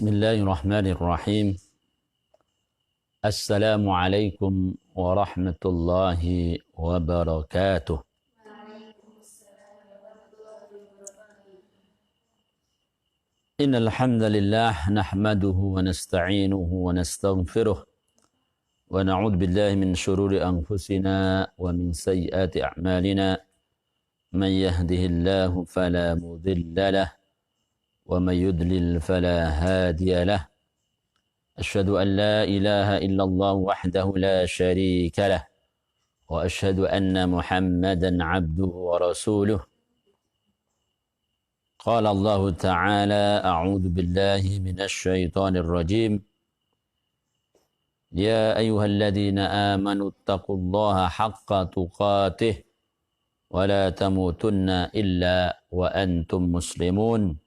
Bismillahirrahmanirrahim. Assalamualaikum warahmatullahi wabarakatuh. Innal hamdalillah nahmaduhu wa nasta'inuhu wa nastaghfiruh wa na'udzu billahi min shururi anfusina wa min sayyiati a'malina. Man yahdihillahu fala mudilla lahu ومن يضلل فلا هادي له أشهد أن لا إله إلا الله وحده لا شريك له وأشهد أن محمدا عبده ورسوله قال الله تعالى أعوذ بالله من الشيطان الرجيم يا أيها الذين آمنوا اتقوا الله حق تقاته ولا تموتن إلا وأنتم مسلمون.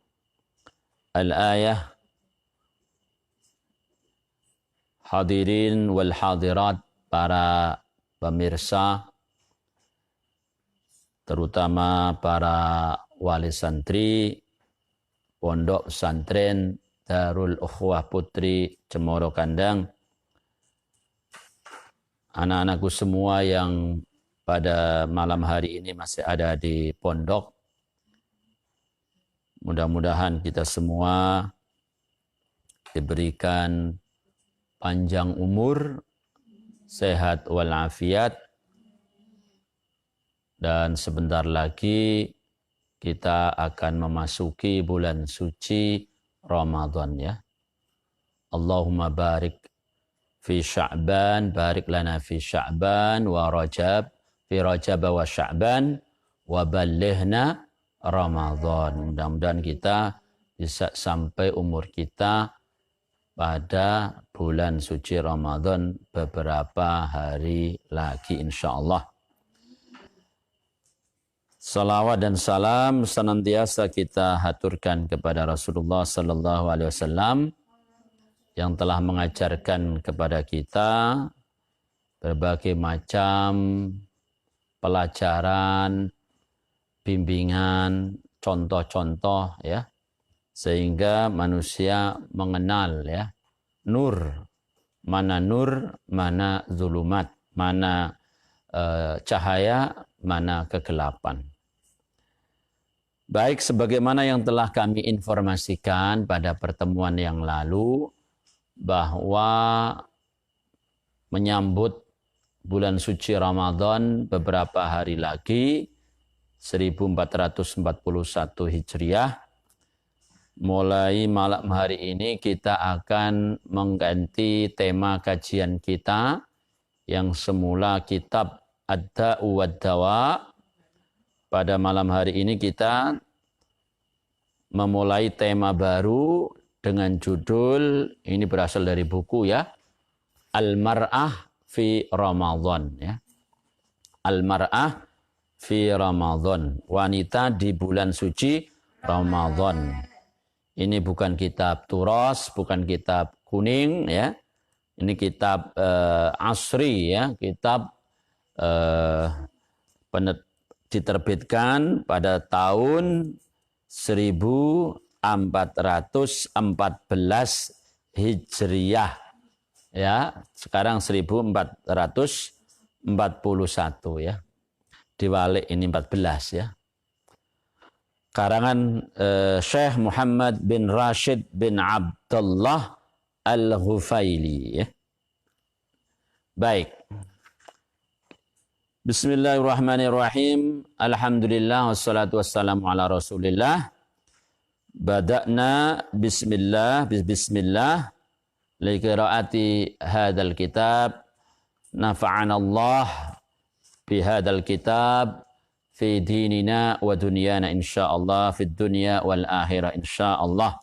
Al-ayah. Hadirin wal hadirat, para pemirsa, terutama para wali santri Pondok Pesantren Darul Ukhwah Putri Cemoro Kandang, anak-anakku semua yang pada malam hari ini masih ada di pondok. Mudah-mudahan kita semua diberikan panjang umur, sehat walafiat, dan sebentar lagi kita akan memasuki bulan suci Ramadan ya. Allahumma barik fi Sya'ban, barik lana fi Sya'ban wa Rajab, fi Rajab wa Sya'ban wa ballighna Ramadan. Mudah-mudahan kita bisa sampai umur kita pada bulan suci Ramadan beberapa hari lagi insyaallah. Salawat dan salam senantiasa kita haturkan kepada Rasulullah sallallahu alaihi wasallam yang telah mengajarkan kepada kita berbagai macam pelajaran, bimbingan, contoh-contoh ya, sehingga manusia mengenal ya nur, mana zulumat, mana cahaya, mana kegelapan. Baik, sebagaimana yang telah kami informasikan pada pertemuan yang lalu, bahwa menyambut bulan suci Ramadan beberapa hari lagi, 1441 Hijriah, mulai malam hari ini kita akan mengganti tema kajian kita yang semula kitab Ad-Da'u wad-Dawa. Pada malam hari ini kita memulai tema baru dengan judul, ini berasal dari buku ya, Al-Mar'ah fi Ramadan ya. Al-Mar'ah fi Ramadan, wanita di bulan suci Ramadan. Ini bukan kitab turas, bukan kitab kuning ya. Ini kitab asri ya, kitab diterbitkan pada tahun 1414 Hijriah ya. Sekarang 1441 ya. Diwalik ini 14 ya. Karangan Syekh Muhammad bin Rashid bin Abdullah Al-Ghufaili ya. Baik. Bismillahirrahmanirrahim. Alhamdulillah wassalatu wassalamu ala Rasulillah. Bada'na bismillah li qiraati hadzal kitab. Nafa'ana Allah bihadal kitab fi dinina wa dunyana insyaallah, fi dunya wal akhirah insyaallah.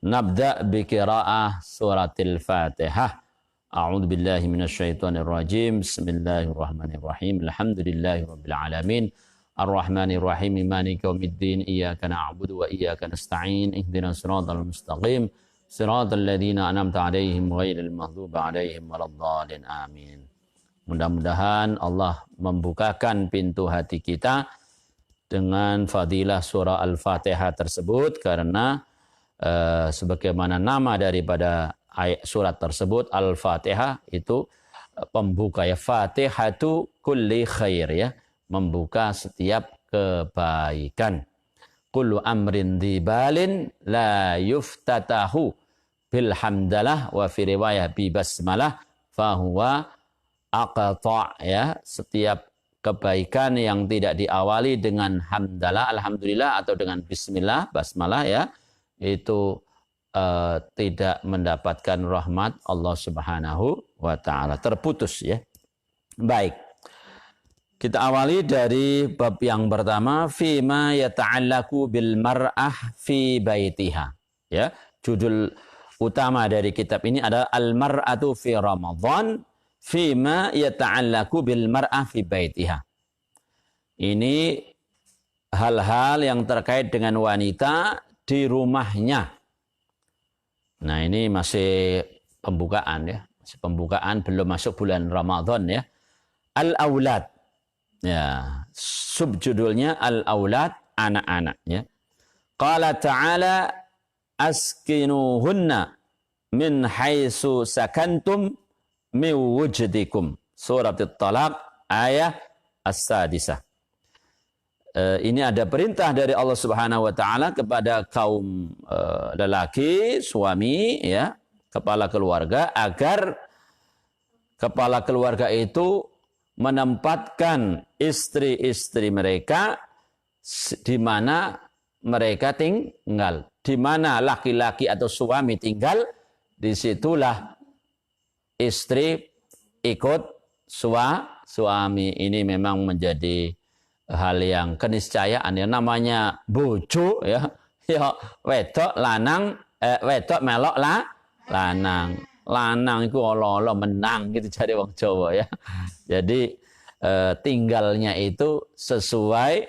Nabda bi qiraah suratil Fatihah. A'udzu billahi minasyaitonir rajim. Bismillahirrahmanirrahim. Alhamdulillahirabbil alamin. Ar-Rahmanir Rahim. Maliki yaumiddin. Iyyaka na'budu wa iyyaka nasta'in. Ihdinas siratal mustaqim. Siratal ladzina an'amta 'alaihim ghairil maghdubi 'alaihim waladdallin. Amin. Mudah-mudahan Allah membukakan pintu hati kita dengan fadilah surah Al-Fatihah tersebut, karena sebagaimana nama daripada ayat surat tersebut Al-Fatihah itu pembuka ya, Fatihatu kulli khair ya, membuka setiap kebaikan. Kullu amrin dibalin la yuftatahu bil hamdalah wa fi riwayah bi basmalah fahuwa aqta' ya, setiap kebaikan yang tidak diawali dengan hamdalah, alhamdulillah, atau dengan bismillah, basmalah ya, itu tidak mendapatkan rahmat Allah Subhanahu wa taala, terputus ya. Baik. Kita awali dari bab yang pertama, fima yata'allaku bil mar'ah fi baitiha. Ya, judul utama dari kitab ini adalah Al-Mar'atu fi Ramadan fima yata'allaku bil mar'ah fi baitiha. Ini hal-hal yang terkait dengan wanita di rumahnya. Nah, ini masih pembukaan ya, masih pembukaan, belum masuk bulan Ramadan ya. Al-Aulad. Ya, subjudulnya Al-Aulad, anak-anak ya. Qala ta'ala askinuhunna min haitsu sakantum min wujdikum. Surat At-Talaq ayat as-sadisah. Ini ada perintah dari Allah Subhanahu wa taala kepada kaum lelaki, suami ya, kepala keluarga, agar kepala keluarga itu menempatkan istri-istri mereka di mana mereka tinggal. Di mana laki-laki atau suami tinggal, disitulah istri ikut suami. Ini memang menjadi hal yang keniscayaan ya, namanya bojo ya, ya wedok lanang, wedok melok lanang. Lanang itu olo-olo menang gitu jadi wong Jawa ya. Jadi tinggalnya itu sesuai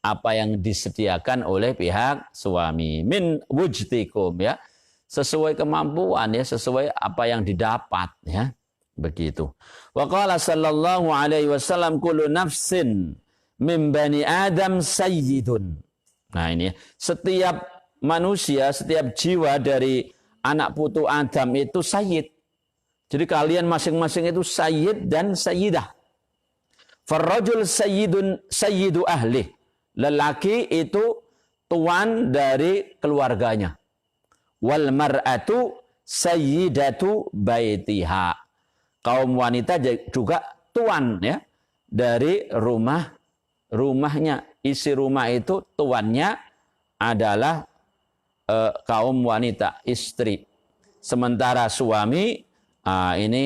apa yang disediakan oleh pihak suami. Min wujdikum ya. Sesuai kemampuan ya, sesuai apa yang didapat ya. Begitu. Wa qala sallallahu alaihi wasallam kullu nafsin min bani Adam sayyidun. Nah ini, setiap manusia, setiap jiwa dari anak putu Adam itu sayyid. Jadi kalian masing-masing itu sayyid dan sayyidah. Farrajul sayyidu ahli. Lelaki itu tuan dari keluarganya. Wal mar'atu sayyidatu baitiha. Kaum wanita juga tuan ya dari rumahnya. Isi rumah itu tuannya adalah kaum wanita, istri. Sementara suami ini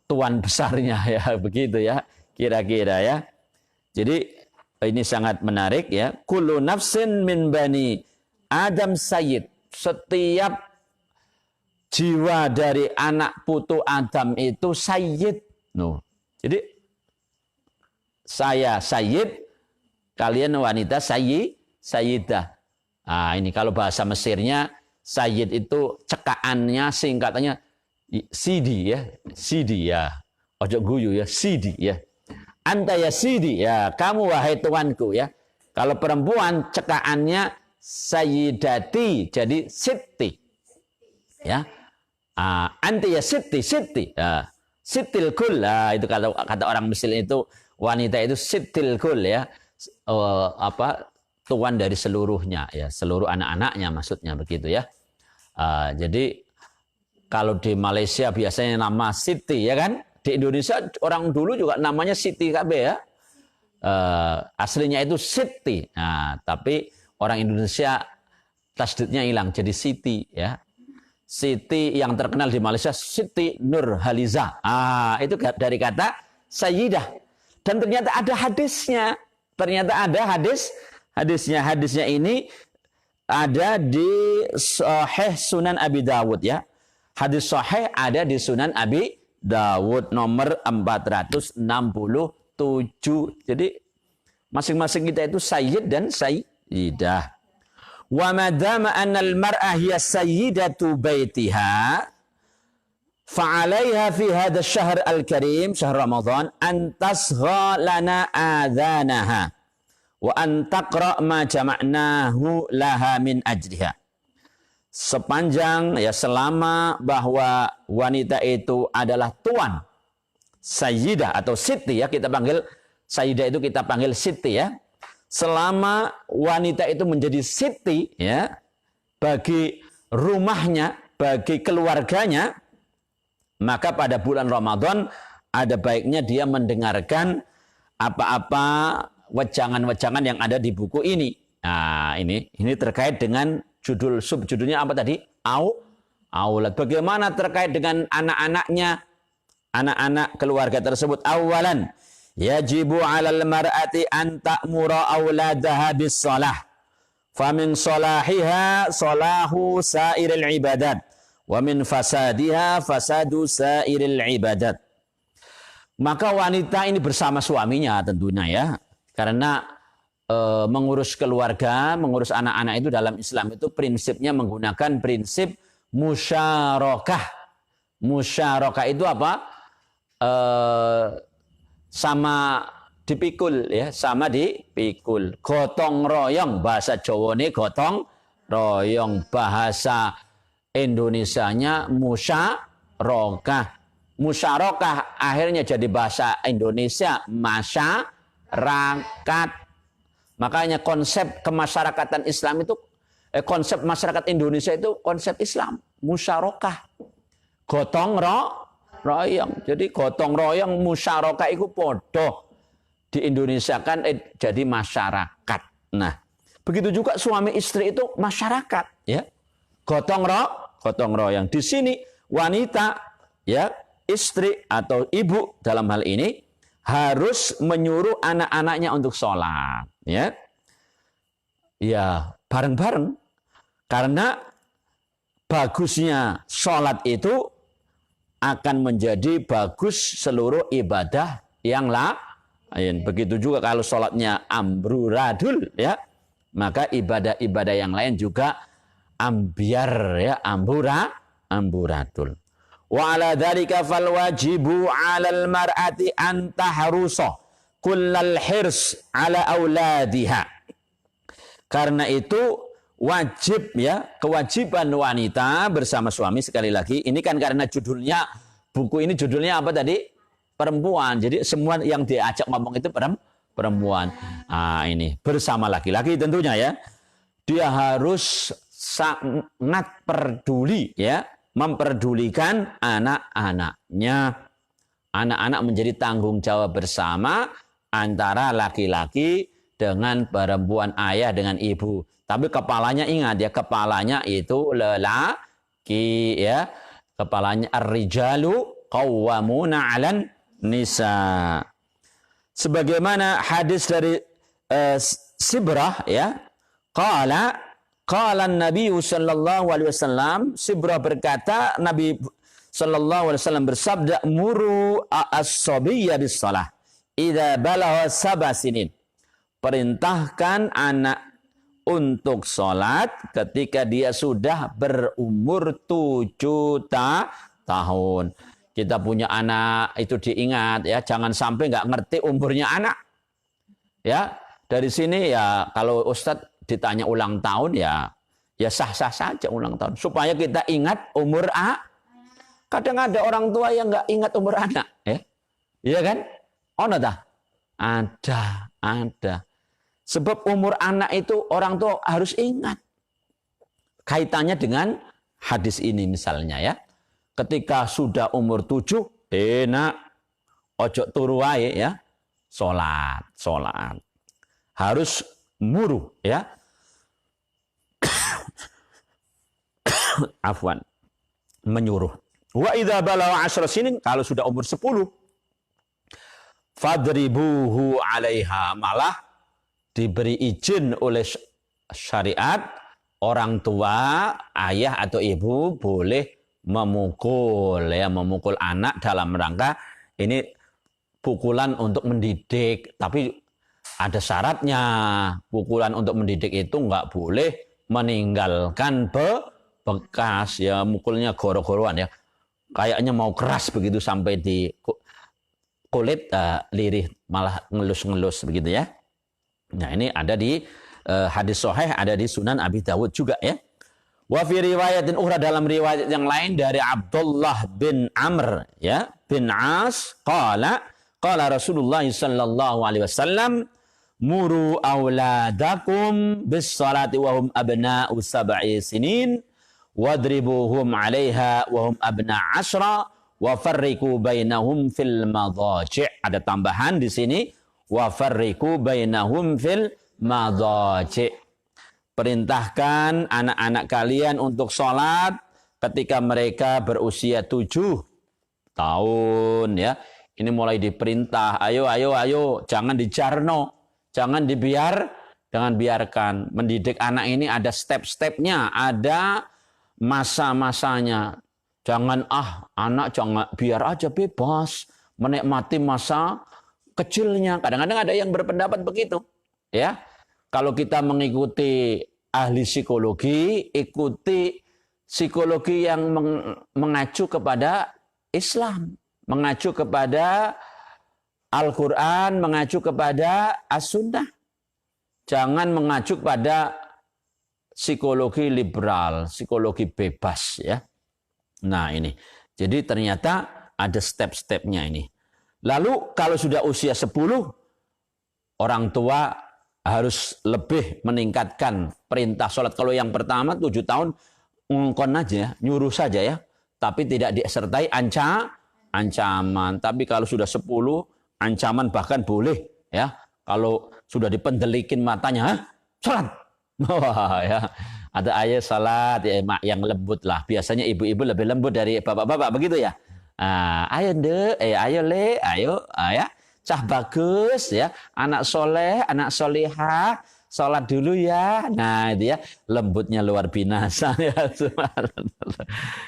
tuan besarnya ya, begitu ya kira-kira ya. Jadi ini sangat menarik ya. Kullu nafsin min bani Adam sayyid. Setiap jiwa dari anak putu Adam itu sayyid. No. Jadi saya sayyid, kalian wanita sayyidah. Nah, ini kalau bahasa Mesirnya sayyid itu cekaannya, singkatannya sidi ya. Sidi ya. Ojo guyu ya, sidi ya. Anta ya sidi ya, kamu wahai tuanku ya. Kalau perempuan cekaannya sayyidati, jadi siti. Ya. Anti ya siti. Ya. Sitil kul. Itu kata orang Mesir itu, wanita itu sitil kul ya. Tuan dari seluruhnya ya, seluruh anak-anaknya maksudnya begitu ya. Jadi kalau di Malaysia biasanya nama Siti ya kan, di Indonesia orang dulu juga namanya Siti KB ya. Aslinya itu Siti. Nah, tapi orang Indonesia tasdidnya hilang jadi Siti ya. Siti yang terkenal di Malaysia Siti Nurhaliza. Itu dari kata sayyidah. Dan ternyata ada hadisnya. Hadisnya ini ada di Sahih Sunan Abi Dawud ya. Hadis sahih ada di Sunan Abi Dawud nomor 467. Jadi masing-masing kita itu sayyid dan sayyidah. Wa madama anna al-mar'ah hiya sayyidatu baitiha fa'alaiha fi hadha asy-syahr al-karim, syahr Ramadan, an tasgha lana adhanaha wa an taqra ma jama'nahu laha min ajriha. sepanjang ya selama bahwa wanita itu adalah tuan, sayyidah atau siti ya, kita panggil sayyidah itu kita panggil siti ya. Selama wanita itu menjadi siti ya bagi rumahnya, bagi keluarganya, maka pada bulan Ramadan ada baiknya dia mendengarkan apa-apa wejangan-wejangan yang ada di buku ini. Nah, ini terkait dengan subjudulnya apa tadi? Aulad. Bagaimana terkait dengan anak-anaknya, anak-anak keluarga tersebut? Awalan, yajibu 'alal mar'ati an ta'mura auladaha bis shalah. Famin salahiha salahu sairil ibadat wa min fasadiha fasadu sairil ibadat. Maka wanita ini bersama suaminya tentunya ya. Karena mengurus keluarga, mengurus anak-anak itu dalam Islam itu prinsipnya menggunakan prinsip musyarakah. Musyarakah itu apa? Sama dipikul ya, sama dipikul. Gotong royong, bahasa Jawane gotong royong, bahasa Indonesianya musyarakah. Musyarakah akhirnya jadi bahasa Indonesia masyarakat. Makanya konsep kemasyarakatan Islam itu konsep masyarakat Indonesia itu konsep Islam, musyarakah. Gotong royong. Jadi gotong royong musyarakah itu podo di Indonesia kan jadi masyarakat. Nah, begitu juga suami istri itu masyarakat ya. Gotong royong. Di sini wanita ya, istri atau ibu dalam hal ini harus menyuruh anak-anaknya untuk sholat ya. Ya, bareng-bareng. Karena bagusnya sholat itu akan menjadi bagus seluruh ibadah yang lain. Begitu juga kalau sholatnya amburadul ya, maka ibadah-ibadah yang lain juga ambiar ya, amburadul. Wa ala dzalika fal wajibu 'alal mar'ati an tahrusa kullal hirs 'ala auladiha. Karena itu wajib ya, kewajiban wanita bersama suami. Sekali lagi ini kan karena judulnya buku ini judulnya apa tadi? Perempuan. Jadi semua yang diajak ngomong itu perempuan. Nah, ini bersama laki-laki tentunya ya. Dia harus sangat peduli ya, memperdulikan anak-anaknya. Anak-anak menjadi tanggung jawab bersama antara laki-laki dengan perempuan, ayah dengan ibu. Tapi kepalanya ingat ya, kepalanya itu lelaki ya. Kepalanya ar-rijalu qawwamuna 'alan nisa. Sebagaimana hadis dari Sibrah ya. Qala Nabi sallallahu alaihi wasallam, Sibrah berkata, Nabi sallallahu alaihi wasallam bersabda, muru as-sabiyya bis-shalah idza balagha sab'a sinin. Perintahkan anak untuk sholat ketika dia sudah berumur 7 tahun. Kita punya anak itu diingat ya, jangan sampai nggak ngerti umurnya anak. Ya, dari sini ya kalau Ustadz ditanya ulang tahun ya sah-sah saja ulang tahun supaya kita ingat umur Kadang ada orang tua yang nggak ingat umur anak, ya, iya kan? Ono dah? Ada. Sebab umur anak itu orang tua harus ingat. Kaitannya dengan hadis ini misalnya ya. Ketika sudah umur 7, enak, ojo turu wae ya, sholat. Harus muru ya. Afwan, menyuruh. Wa idza balagha 10 sinin, kalau sudah umur 10, fadribuhu 'alaiha, malah diberi izin oleh syariat orang tua, ayah atau ibu boleh memukul anak dalam rangka ini pukulan untuk mendidik, tapi ada syaratnya. Pukulan untuk mendidik itu nggak boleh meninggalkan bekas ya, mukulnya goro-goroan ya. Kayaknya mau keras begitu sampai di kulit lirih malah ngelus-ngelus begitu ya. Nah, ini ada di hadis sahih, ada di Sunan Abi Dawud juga ya. Wa fi riwayatin ukhra, dalam riwayat yang lain dari Abdullah bin Amr ya bin As qala Rasulullah sallallahu alaihi wasallam muru auladakum bis salati wa hum abna'u sab'i sinin wadribuhum 'alaiha wa hum abna' 'ashra wa farriqu bainahum fil madaji'. Ada tambahan di sini wa farriqu bainahum fil madaji'. Perintahkan anak-anak kalian untuk sholat ketika mereka berusia 7 tahun ya. Ini mulai diperintah, ayo, jangan dijarno, jangan biarkan. Mendidik anak ini ada step-stepnya, ada masa-masanya. Jangan anak jangan, biar aja bebas menikmati masa kecilnya. Kadang-kadang ada yang berpendapat begitu, ya. Kalau kita mengikuti ahli psikologi, ikuti psikologi yang mengacu kepada Islam, mengacu kepada Al-Quran, mengacu kepada As-Sunnah. Jangan mengacu kepada psikologi liberal, psikologi bebas ya. Nah ini, jadi ternyata ada step-stepnya ini. Lalu kalau sudah usia 10, orang tua harus lebih meningkatkan perintah sholat. Kalau yang pertama 7 tahun, ngongkon aja, nyuruh saja ya. Tapi tidak disertai ancaman. Tapi kalau sudah 10, ancaman bahkan boleh ya. Kalau sudah dipendelikin matanya, sholat. Wah ya. Ada ayat salat ya, yang lembut lah. Biasanya ibu-ibu lebih lembut dari bapak-bapak, begitu ya. Ayo ya. Cah bagus ya, anak soleh, anak solihah, sholat dulu ya. Nah itu ya, lembutnya luar binasa ya.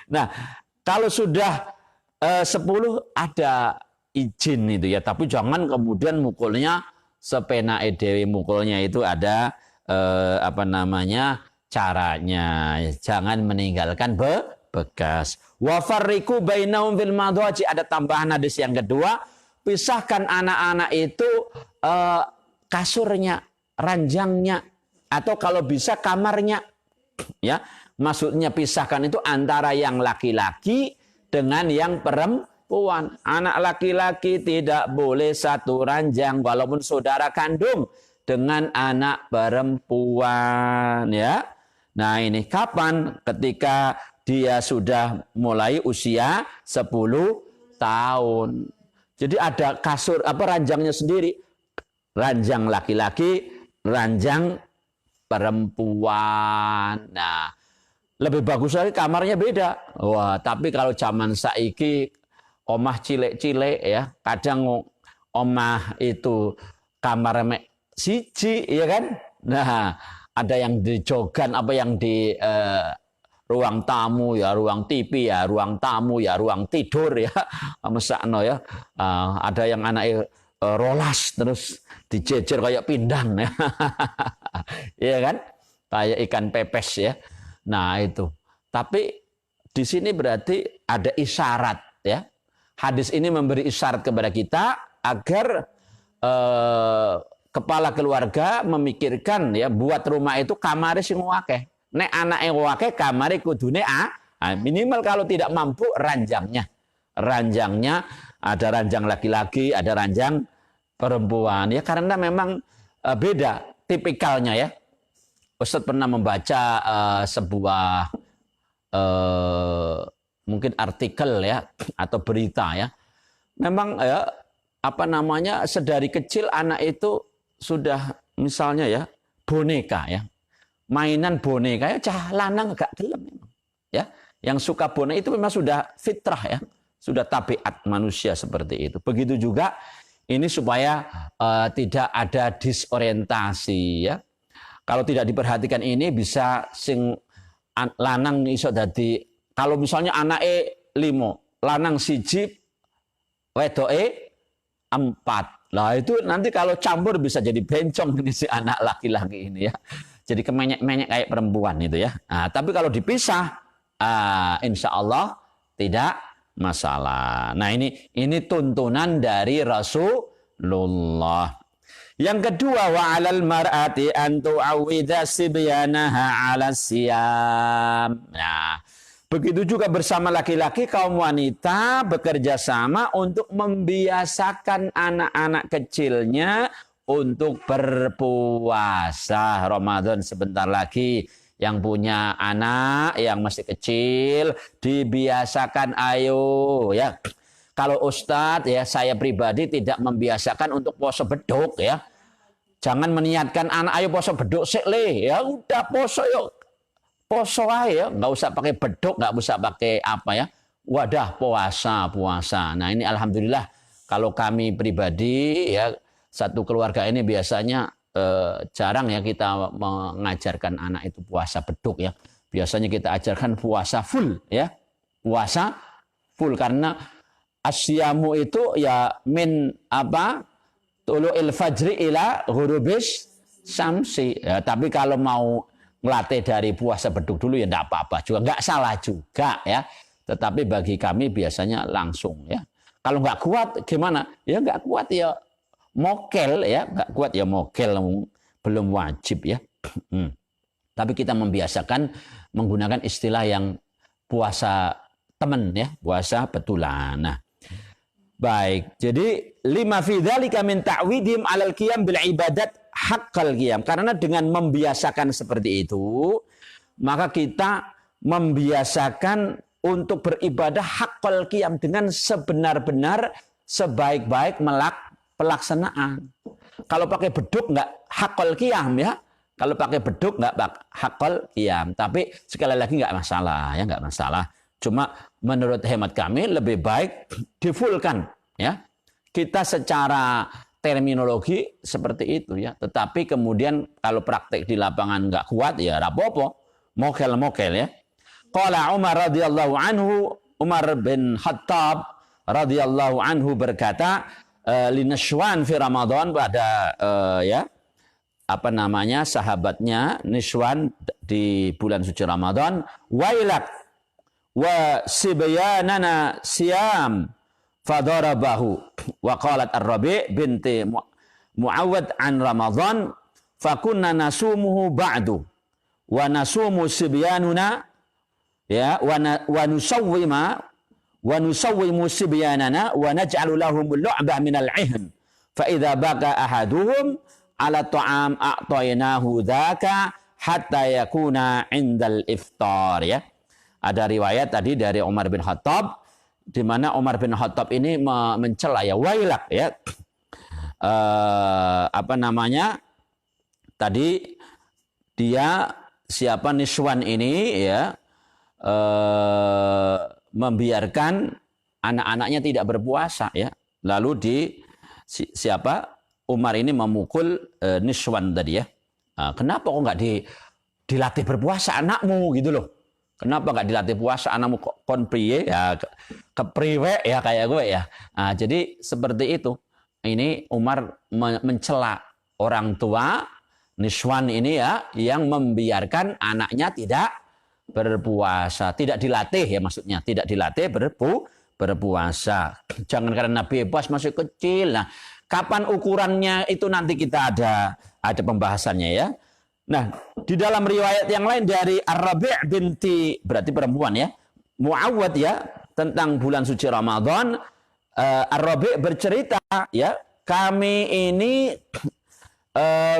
Nah kalau sudah 10 ada izin itu ya, tapi jangan kemudian mukulnya sepena dewe, mukulnya itu ada caranya. Jangan meninggalkan bekas. Wa farriqu bainahum fil madaji, ada tambahan hadis yang kedua. Pisahkan anak-anak itu kasurnya, ranjangnya, atau kalau bisa kamarnya. Ya, maksudnya pisahkan itu antara yang laki-laki dengan yang perempuan. Anak laki-laki tidak boleh satu ranjang walaupun saudara kandung dengan anak perempuan. Ya, nah ini kapan? Ketika dia sudah mulai usia 10 tahun. Jadi ada kasur ranjangnya sendiri. Ranjang laki-laki, ranjang perempuan. Nah, lebih bagus lagi kamarnya beda. Wah, tapi kalau zaman saiki omah cilik-cilik ya, kadang omah itu kamar siji ya kan. Nah, ada yang di jogan, yang di ruang tamu ya, ruang TV ya, ruang tamu ya, ruang tidur ya, mesakno ya. Ada yang anaknya rolas terus dijejer kayak pindang ya. Iya kan? Kayak ikan pepes ya. Nah, itu. Tapi di sini berarti ada isyarat ya. Hadis ini memberi isyarat kepada kita agar kepala keluarga memikirkan ya, buat rumah itu kamare sing akeh. Nek anake akeh kamare kudune minimal kalau tidak mampu ranjangnya. Ranjangnya ada ranjang laki-laki, ada ranjang perempuan ya, karena memang beda tipikalnya ya. Ustadz pernah membaca sebuah mungkin artikel ya atau berita ya. Memang ya sedari kecil anak itu sudah misalnya ya boneka ya. Mainan boneka ya, cah lanang agak gelem ya. Yang suka boneka itu memang sudah fitrah ya, sudah tabiat manusia seperti itu. Begitu juga ini supaya tidak ada disorientasi ya. Kalau tidak diperhatikan ini bisa sing lanang iso dadi, kalau misalnya anake 5, lanang 1, wedoke 4. Lah itu nanti kalau campur bisa jadi bencong ini si anak laki-laki ini ya. Jadi kemenyek-menyek kayak perempuan itu ya. Nah, tapi kalau dipisah, insya Allah tidak masalah. Nah ini tuntunan dari Rasulullah. Yang kedua, wa 'alal mar'ati an tu'awwidha sibyanaha 'ala siyam. Nah, begitu juga bersama laki-laki, kaum wanita bekerja sama untuk membiasakan anak-anak kecilnya untuk berpuasa. Ramadan sebentar lagi. Yang punya anak yang masih kecil dibiasakan, ayo ya. Kalau Ustadz ya, saya pribadi tidak membiasakan untuk poso beduk ya. Jangan meniatkan anak ayo poso beduk sik le. Ya udah poso yuk. Poso aja, nggak usah pakai beduk, nggak usah pakai apa ya. Wadah puasa. Nah ini alhamdulillah kalau kami pribadi ya, satu keluarga ini biasanya jarang ya kita mengajarkan anak itu puasa beduk ya. Biasanya kita ajarkan puasa full ya. Puasa full karena asyamu itu ya min apa? Tulu'il fajri ila ghurubis syamsi. Ya, tapi kalau mau ngelatih dari puasa beduk dulu ya enggak apa-apa juga, enggak salah juga ya. Tetapi bagi kami biasanya langsung ya. Kalau nggak kuat gimana? Ya nggak kuat ya mokel ya, nggak kuat ya mokel, belum wajib ya. Tapi kita membiasakan menggunakan istilah yang puasa teman ya, puasa betulan. Nah, baik. Jadi lima fi dzalika min ta'widim 'alal qiyam bil ibadat haqqal qiyam. Karena dengan membiasakan seperti itu, maka kita membiasakan untuk beribadah haqqal qiyam dengan sebenar-benar sebaik-baik pelaksanaan. Kalau pakai beduk nggak hakol qiyam ya. Kalau pakai beduk nggak hakol qiyam. Tapi sekali lagi nggak masalah ya, nggak masalah. Cuma menurut hemat kami lebih baik difulkan ya. Kita secara terminologi seperti itu ya. Tetapi kemudian kalau praktek di lapangan nggak kuat ya rapopo. Mokel ya. Qala Umar radhiyallahu anhu, Umar bin Khattab radhiyallahu anhu berkata, Linashwan fi Ramadan, pada ya apa namanya sahabatnya Nishwan di bulan suci Ramadan, wailak wa sibyanana siyam fadarabahu wa qalat Ar-Rabi' binti Muawwad an Ramadan fakunna nasumuhu ba'du wa nasumu sibyanuna ya wa nusawwimu sibyanana wa naj'alu lahum lu'bah minal ihn fa idza baka ahaduhum ala ta'am a'taynahu dzaka hatta yakuna indal iftar ya. Ada riwayat tadi dari Umar bin Khattab di mana Umar bin Khattab ini mencela ya, wailak ya. Apa namanya? Tadi dia siapa Niswan ini ya membiarkan anak-anaknya tidak berpuasa ya. Lalu siapa Umar ini memukul Niswan tadi ya. Kenapa kok nggak dilatih berpuasa anakmu gitu loh? Kenapa nggak dilatih puasa anakmu kon priye ya, kepriwe ya kayak gue ya. Jadi seperti itu. Ini Umar mencela orang tua Niswan ini ya yang membiarkan anaknya tidak berpuasa, tidak dilatih ya, maksudnya tidak dilatih berpuasa. Jangan karena bebas masih kecil. Nah, kapan ukurannya itu nanti kita ada pembahasannya ya. Nah, di dalam riwayat yang lain dari Ar-Rabi' binti, berarti perempuan ya, Muawwad ya, tentang bulan suci Ramadan, Ar-Rabi' bercerita ya, kami ini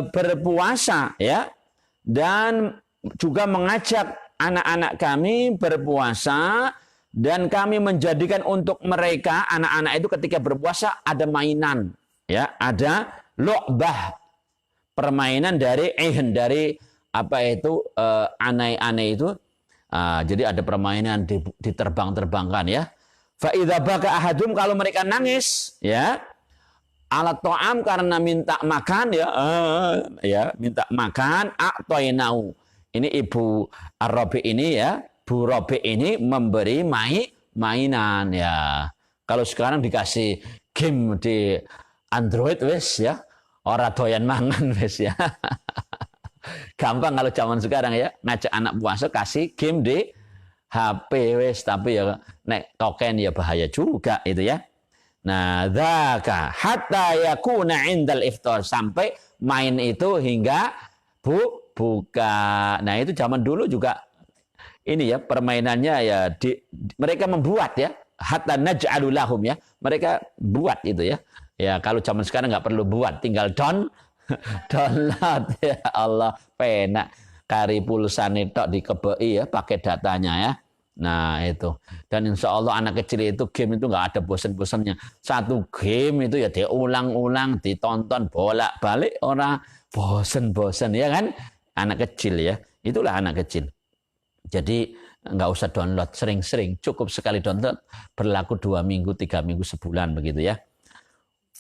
berpuasa ya, dan juga mengajak anak-anak kami berpuasa, dan kami menjadikan untuk mereka anak-anak itu ketika berpuasa ada mainan ya, ada lu'bah, permainan dari apa itu anai-anai itu. Jadi ada permainan diterbang-terbangkan ya. Fa idza baka ahadum, kalau mereka nangis ya, alat ta'am, karena minta makan ya, minta makan, a'tainau. Ini ibu Ar-Rabi' ini ya, Bu Rabi' ini memberi mainan ya. Kalau sekarang dikasih game di Android wes ya, ora doyan mangan wes ya. Gampang kalau zaman sekarang ya, ngajak anak puasa kasih game di HP wes, tapi ya nek token ya bahaya juga itu ya. Nah, dzaka hatta yakuna indal iftar, sampai main itu hingga buka. Nah, itu zaman dulu juga ini ya permainannya ya mereka membuat ya hatta naj'alu lahum ya. Mereka buat itu ya. Ya kalau zaman sekarang nggak perlu buat, tinggal download ya Allah, penak kari pulsa netok di KBI ya, pakai datanya ya. Nah itu, dan insya Allah anak kecil itu game itu nggak ada bosan-bosannya. Satu game itu ya diulang-ulang, ditonton bolak-balik, orang bosan-bosan ya kan. Anak kecil ya, itulah anak kecil. Jadi nggak usah download sering-sering, cukup sekali download, berlaku 2 minggu, 3 minggu, sebulan begitu ya.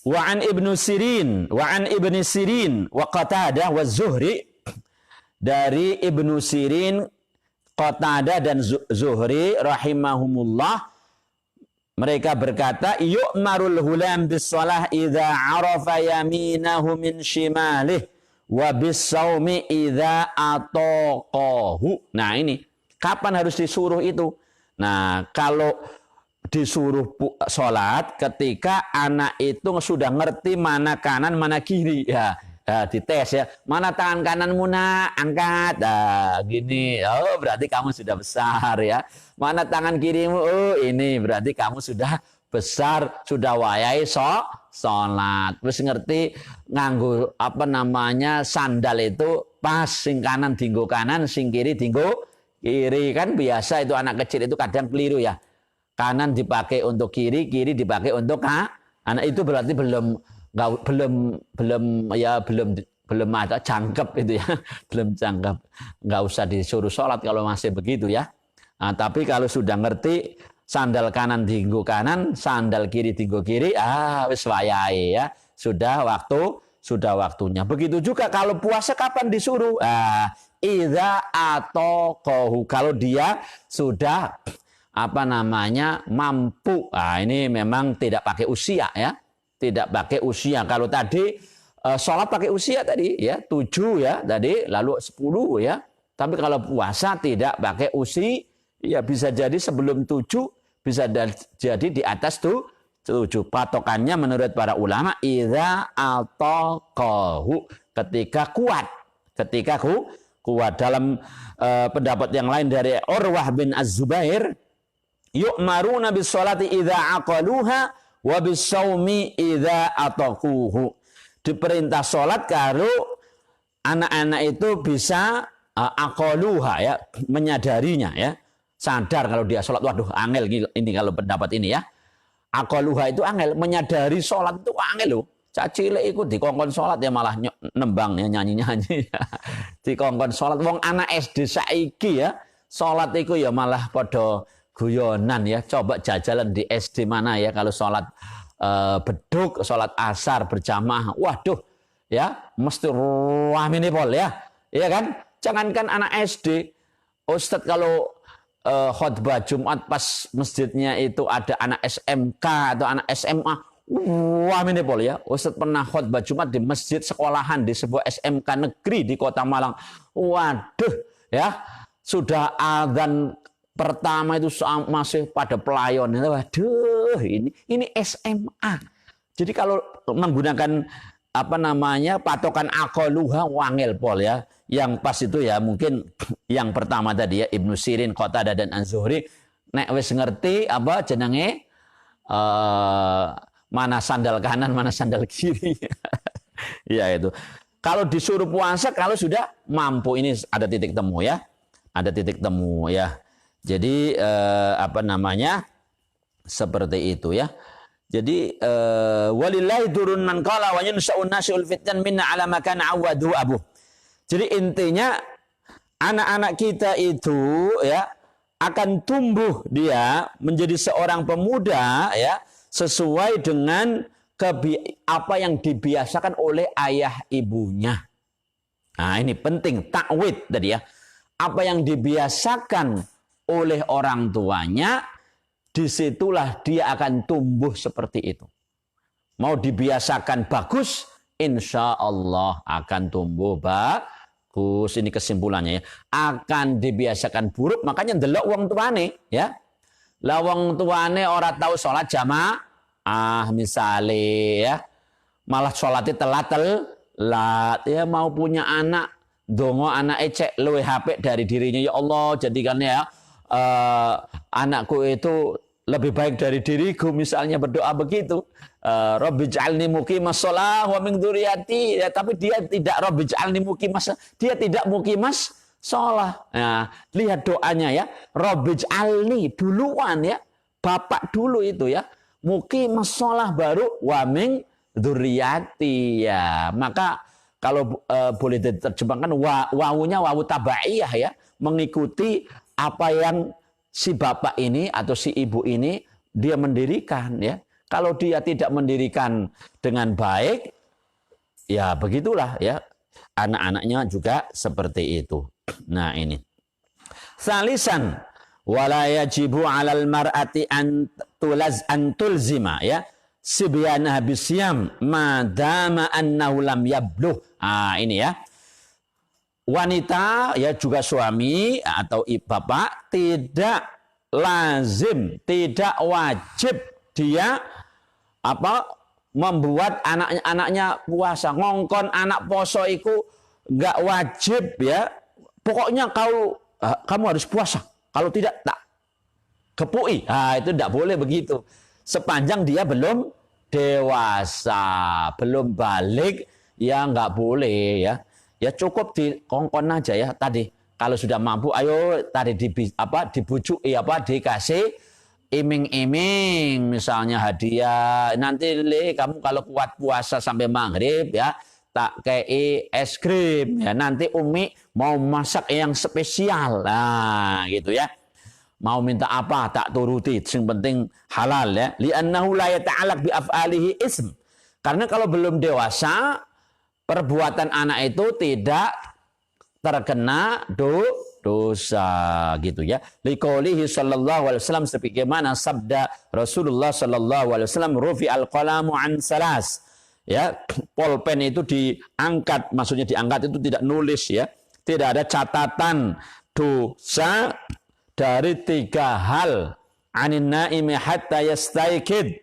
Wa'an ibnu Sirin, wa'an ibni Sirin, wa Qatadah wa Zuhri, dari Ibnu Sirin, Qatadah dan Zuhri rahimahumullah, mereka berkata, yu'marul hulam bis shalah idza arafa yaminahu min shimalih wa bis saumi idza ataqahu. Nah, ini kapan harus disuruh itu? Nah, kalau disuruh sholat ketika anak itu sudah ngerti mana kanan mana kiri ya. Nah, dites ya, mana tangan kananmu nak, angkat, nah, gini, oh berarti kamu sudah besar ya. Mana tangan kirimu, oh ini berarti kamu sudah besar, sudah wayai sholat. Terus ngerti nganggo apa namanya sandal itu pas, sing kanan dinggo kanan, sing kiri dinggo kiri. Kan biasa itu anak kecil itu kadang keliru ya. Kanan dipakai untuk kiri, kiri dipakai untuk anak itu berarti belum ada jangkep itu ya, belum jangkep, nggak usah disuruh sholat kalau masih begitu ya. Nah, tapi kalau sudah ngerti sandal kanan dinggo kanan, sandal kiri dinggo kiri, wis wayahe ya, sudah waktunya. Begitu juga kalau puasa kapan disuruh? Idza ataqahu, kalau dia sudah apa namanya mampu. Ini memang tidak pakai usia ya. Tidak pakai usia. Kalau tadi sholat pakai usia tadi ya 7 ya tadi, lalu 10 ya. Tapi kalau puasa tidak pakai usia, ya bisa jadi sebelum 7, bisa jadi di atas 7. Patokannya menurut para ulama idza ataqahu, ketika kuat. Ketika kuat. Dalam pendapat yang lain dari Urwah bin Az-Zubair, yu'maruna bis sholati idza aqaluha wa bisaumi idza ataquhu. Diperintah sholat kalau anak-anak itu bisa aqaluha ya, menyadarinya ya, sadar kalau dia sholat. Waduh angel ini kalau pendapat ini ya, aqaluha itu angel, menyadari sholat itu angel loh. Cacile ikut dikongkon sholat ya malah nembang ya, nyanyi-nyanyi ya. Dikongkon sholat, wong anak SD saiki ya sholat itu ya malah podo guyonan ya. Coba jajalan di SD mana ya kalau sholat beduk, sholat asar berjamaah, waduh ya mesti ramine pol ya, iya kan? Jangankan anak SD, Ustadz kalau khutbah Jumat pas masjidnya itu ada anak SMK atau anak SMA, ramine pol ya. Ustadz pernah khutbah Jumat di masjid sekolahan di sebuah SMK negeri di Kota Malang, waduh ya, sudah adzan pertama itu masih pada pelayon. Waduh, ini SMA. Jadi kalau menggunakan apa namanya patokan aqaluha wangel pol ya. Yang pas itu ya mungkin yang pertama tadi ya Ibnu Sirin, Qatadah dan Az-Zuhri, nek wis ngerti apa jenenge mana sandal kanan, mana sandal kiri. Ya itu. Kalau disuruh puasa kalau sudah mampu, ini ada titik temu ya. Ada titik temu ya. Jadi apa namanya seperti itu ya. Jadi walillahi durun man qala wa yansa'un nasyul fitnan minna ala ma kana awadu abu. Jadi intinya anak-anak kita itu ya akan tumbuh dia menjadi seorang pemuda ya sesuai dengan apa yang dibiasakan oleh ayah ibunya. Nah, ini penting takwid tadi ya. Apa yang dibiasakan oleh orang tuanya, disitulah dia akan tumbuh seperti itu. Mau dibiasakan bagus, insya Allah akan tumbuh bagus. Ini kesimpulannya ya. Akan dibiasakan buruk, makanya ndelok wong tuane ya. Lah wong tuane ora tahu sholat misalnya ya, malah sholatnya telat ya, mau punya anak dongo anak ecek luwe HP dari dirinya, ya Allah jadikan ya anakku itu lebih baik dari diriku, misalnya berdoa begitu. Rabbi ja'alni muqimas shalah wa min dzurriyyati, ya, tapi dia tidak Rabbi ja'alni muqimas, dia tidak muqimas shalah. Nah, lihat doanya ya, Rabbi ja'alni duluan ya, bapak dulu itu ya, muqimas shalah baru wa min dzurriyyati ya. Maka kalau boleh diterjemahkan wawunya wawu tabaiyah ya, mengikuti apa yang si bapak ini atau si ibu ini dia mendirikan ya. Kalau dia tidak mendirikan dengan baik, ya begitulah ya. Anak-anaknya juga seperti itu. Nah ini. Salisan, wala yajibu 'alal mar'ati an tulzima ya. Sibyana bisyam madama annahu lam yabluh. Ini ya. Wanita ya juga suami atau bapak tidak lazim, tidak wajib dia membuat anaknya puasa, ngongkon anak poso itu nggak wajib ya. Pokoknya kamu harus puasa. Kalau tidak tak kepui. Itu tidak boleh begitu. Sepanjang dia belum dewasa, belum balik, ya nggak boleh ya. Ya cukup dikongkon aja ya tadi. Kalau sudah mampu, ayo tadi dibujuk, dikasih iming-iming, misalnya hadiah. Nanti kamu kalau kuat puasa sampai maghrib ya, tak kayak es krim ya. Nanti Umi mau masak yang spesial, nah gitu ya. Mau minta apa tak turuti, yang penting halal ya. Li'annahu la yata'allaq bi af'alihi ism. Karena kalau belum dewasa, perbuatan anak itu tidak terkena dosa gitu ya. Liqaulihi sallallahu alaihi wasallam, sebagaimana sabda Rasulullah sallallahu alaihi wasallam, rufi'al qalamu an salas. Ya, pulpen itu diangkat, maksudnya diangkat itu tidak nulis ya. Tidak ada catatan dosa dari 3 hal. Anin naimi hatta yastaiqid.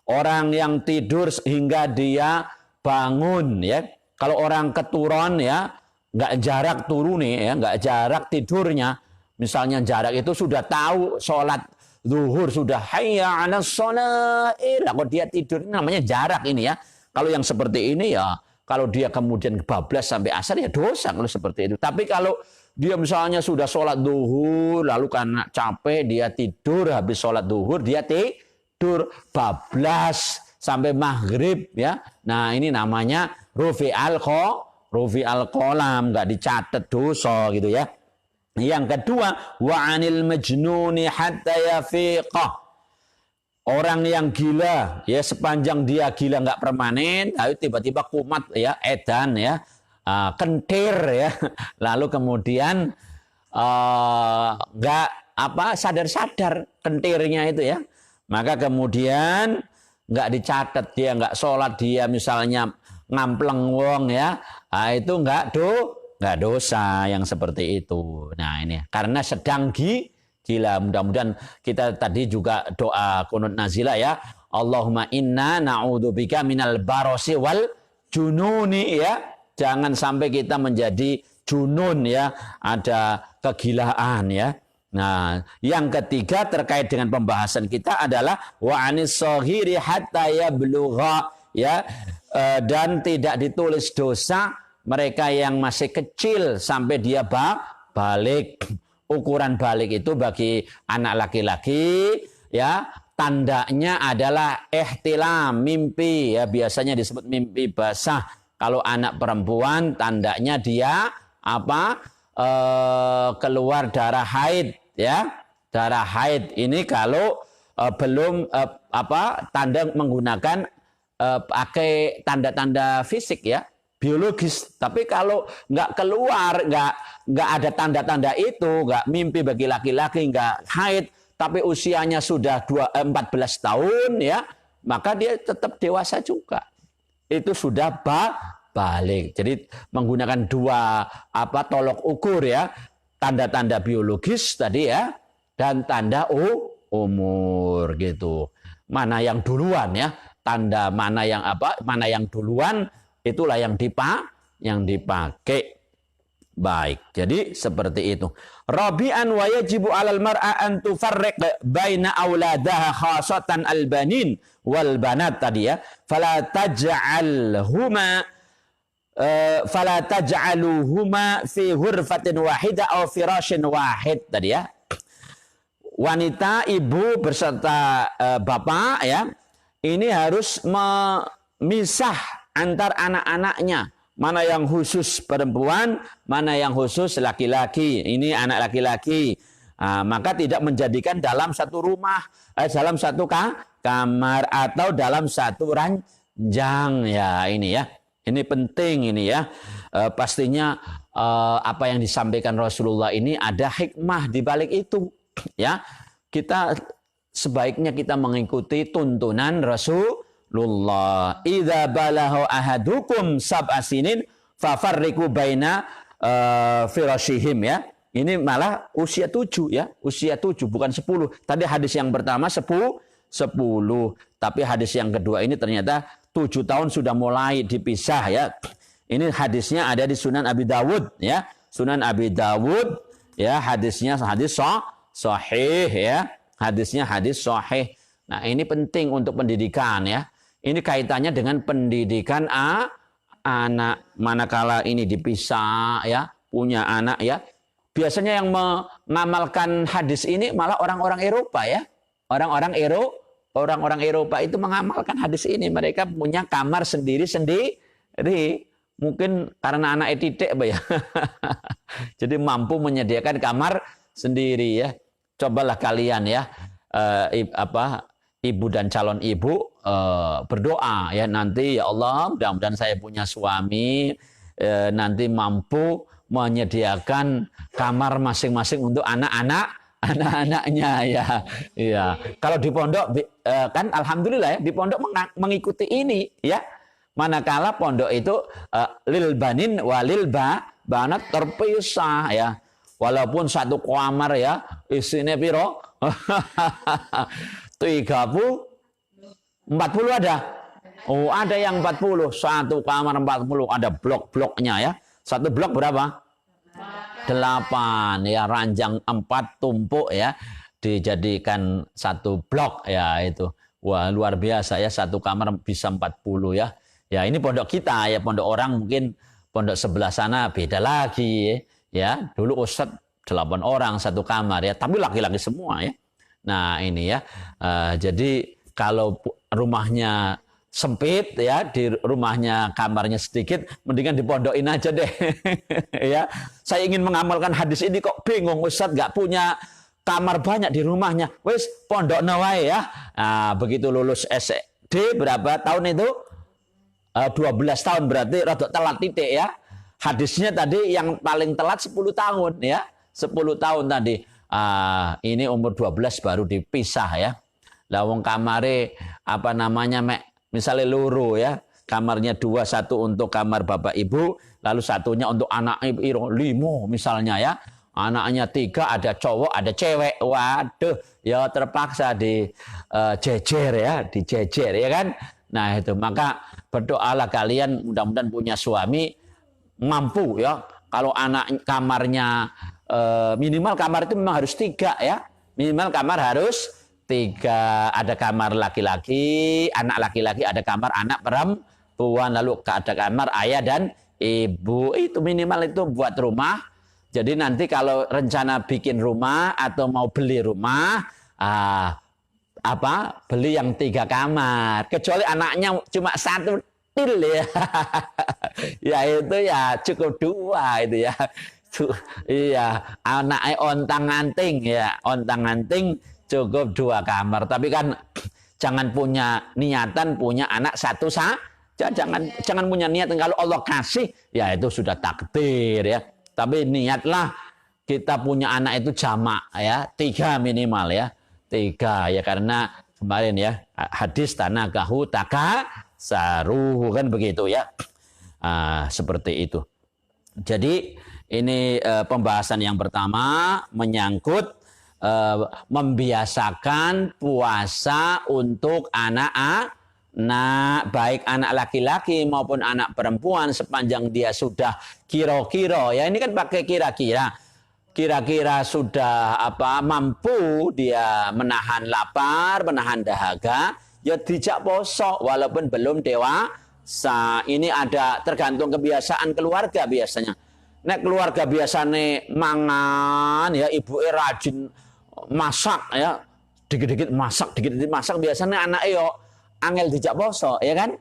Orang yang tidur hingga dia bangun ya. Kalau orang keturun ya, nggak jarak turunnya ya, nggak jarak tidurnya. Misalnya jarak itu sudah tahu sholat zuhur sudah hayya 'alas shalah, kok dia tidur, ini namanya jarak ini ya. Kalau yang seperti ini ya, kalau dia kemudian bablas sampai asar ya dosa kalau seperti itu. Tapi kalau dia misalnya sudah sholat zuhur, lalu karena capek dia tidur, habis sholat zuhur dia tidur bablas sampai maghrib ya. Nah ini namanya rufi'al qalam, nggak dicatat dosa gitu ya. Yang kedua, wa 'anil majnuni hatta yafiqah. Orang yang gila ya, sepanjang dia gila nggak permanen, lalu tiba-tiba kumat ya, edan ya, kentir ya, lalu kemudian nggak sadar-sadar kentirnya itu ya, maka kemudian nggak dicatat, dia nggak sholat, dia misalnya ngampleng wong ya, itu nggak dosa yang seperti itu. Nah ini karena sedang gila. Mudah-mudahan kita tadi juga doa kunut nazilah ya, Allahumma inna na'udzubika minal barosi wal jununi ya. Jangan sampai kita menjadi junun ya, ada kegilaan ya. Nah, yang ketiga terkait dengan pembahasan kita adalah wa anis shaghiri hatta yablugha ya, dan tidak ditulis dosa mereka yang masih kecil sampai dia balik. Ukuran balik itu bagi anak laki-laki ya, tandanya adalah ihtilam, mimpi ya, biasanya disebut mimpi basah. Kalau anak perempuan tandanya dia keluar darah haid ya. Darah haid ini kalau belum tanda menggunakan pakai tanda-tanda fisik ya, biologis. Tapi kalau nggak keluar, nggak ada tanda-tanda itu, nggak mimpi bagi laki-laki, nggak haid, tapi usianya sudah 14 tahun ya, maka dia tetap dewasa juga. Itu sudah balik. Jadi menggunakan 2 tolok ukur ya, tanda-tanda biologis tadi ya, dan tanda umur gitu. Mana yang duluan ya, tanda mana yang apa, mana yang duluan itulah yang dipakai. Baik, jadi seperti itu. Rabi'an wa yajibu 'alal mar'a an tufarriq baina auladaha khasatan al-banin wal banat tadi ya. Fala taj'aluhuma fi ghurfatin wahidah aw firashin wahid tadi ya. Wanita, ibu beserta bapak ya, ini harus memisah antar anak-anaknya. Mana yang khusus perempuan, mana yang khusus laki-laki. Ini anak laki-laki. Maka tidak menjadikan dalam satu rumah, dalam satu kamar atau dalam satu ranjang ya ini ya. Ini penting ini ya. Pastinya apa yang disampaikan Rasulullah ini ada hikmah di balik itu ya. Kita sebaiknya kita mengikuti tuntunan Rasulullah. Idza balagha ahadukum sab'a sinin fafarriqu baina firashihim ya. Ini malah usia 7 ya, usia 7 bukan 10. Tadi hadis yang pertama 10, tapi hadis yang kedua ini ternyata 7 tahun sudah mulai dipisah ya. Ini hadisnya ada di Sunan Abi Dawud ya. Sunan Abi Dawud ya, hadisnya hadis sahih ya. Hadisnya hadis sahih. Nah, ini penting untuk pendidikan ya. Ini kaitannya dengan pendidikan anak. Manakala ini dipisah ya, punya anak ya. Biasanya yang mengamalkan hadis ini malah orang-orang Eropa ya. Orang-orang Eropa itu mengamalkan hadis ini. Mereka punya kamar sendiri-sendiri. Mungkin karena anak titik ya. Jadi mampu menyediakan kamar sendiri ya. Cobalah kalian ya. Ibu dan calon ibu berdoa ya, nanti ya Allah mudah-mudahan saya punya suami nanti mampu menyediakan kamar masing-masing untuk anak-anaknya ya. Ya. Kalau di pondok kan alhamdulillah ya, di pondok mengikuti ini ya. Manakala pondok itu lil banin walil banat terpisah ya. Walaupun satu kamar ya, isinya piro? 40 ada. Oh, ada yang 40. Satu kamar 40. Ada blok-bloknya ya. Satu blok berapa? 8 ya, ranjang 4 tumpuk ya. Dijadikan satu blok ya itu. Wah, luar biasa ya, satu kamar bisa 40 ya. Ya, ini pondok kita ya, pondok orang mungkin pondok sebelah sana beda lagi ya. Dulu Ustadz 8 orang satu kamar ya, tapi laki-laki semua ya. Nah ini ya, jadi kalau rumahnya sempit ya, di rumahnya kamarnya sedikit, mendingan dipondokin aja deh. Ya, saya ingin mengamalkan hadis ini kok bingung, Ustadz nggak punya kamar banyak di rumahnya. Wes pondok nawai ya. Nah, begitu lulus SD berapa tahun itu? 12 tahun berarti rada telat titik ya. Hadisnya tadi yang paling telat 10 tahun ya. 10 tahun tadi. Ini umur 12 baru dipisah ya. Lah wong kamare apa namanya misalnya loro ya. Kamarnya 2, satu untuk kamar bapak ibu, lalu satunya untuk anak ibu 5 misalnya ya. Anaknya 3, ada cowok, ada cewek. Waduh, ya terpaksa dijejer ya, dijejer ya kan. Nah itu, maka berdoalah kalian mudah-mudahan punya suami mampu ya. Kalau anak kamarnya minimal kamar itu memang harus 3 ya. Minimal kamar harus 3. Ada kamar laki-laki, anak laki-laki, ada kamar anak perempuan, lalu ada kamar ayah dan ibu. Itu minimal itu buat rumah. Jadi nanti kalau rencana bikin rumah atau mau beli rumah, beli yang 3 kamar. Kecuali anaknya cuma 1 til ya. Ya itu ya cukup 2 itu ya. Iya, anaknya ontang-anting ya, ontang-anting cukup 2 kamar. Tapi kan jangan punya niatan punya anak 1 saja. Jangan punya niatan, kalau Allah kasih ya itu sudah takdir ya. Tapi niatlah kita punya anak itu jamak ya, 3 minimal ya, 3 ya, karena kemarin ya hadis tanakahu takasaruh kan begitu ya. Seperti itu. Jadi ini pembahasan yang pertama menyangkut membiasakan puasa untuk anak-anak, baik anak laki-laki maupun anak perempuan sepanjang dia sudah kira-kira, ya ini kan pakai kira-kira sudah mampu dia menahan lapar, menahan dahaga, ya dijak poso walaupun belum dewasa. Ini ada tergantung kebiasaan keluarga biasanya. Nek keluarga biasanya mangan, ya ibu rajin masak, ya dikit-dikit masak, biasanya anak yo angel dijak poso, ya kan?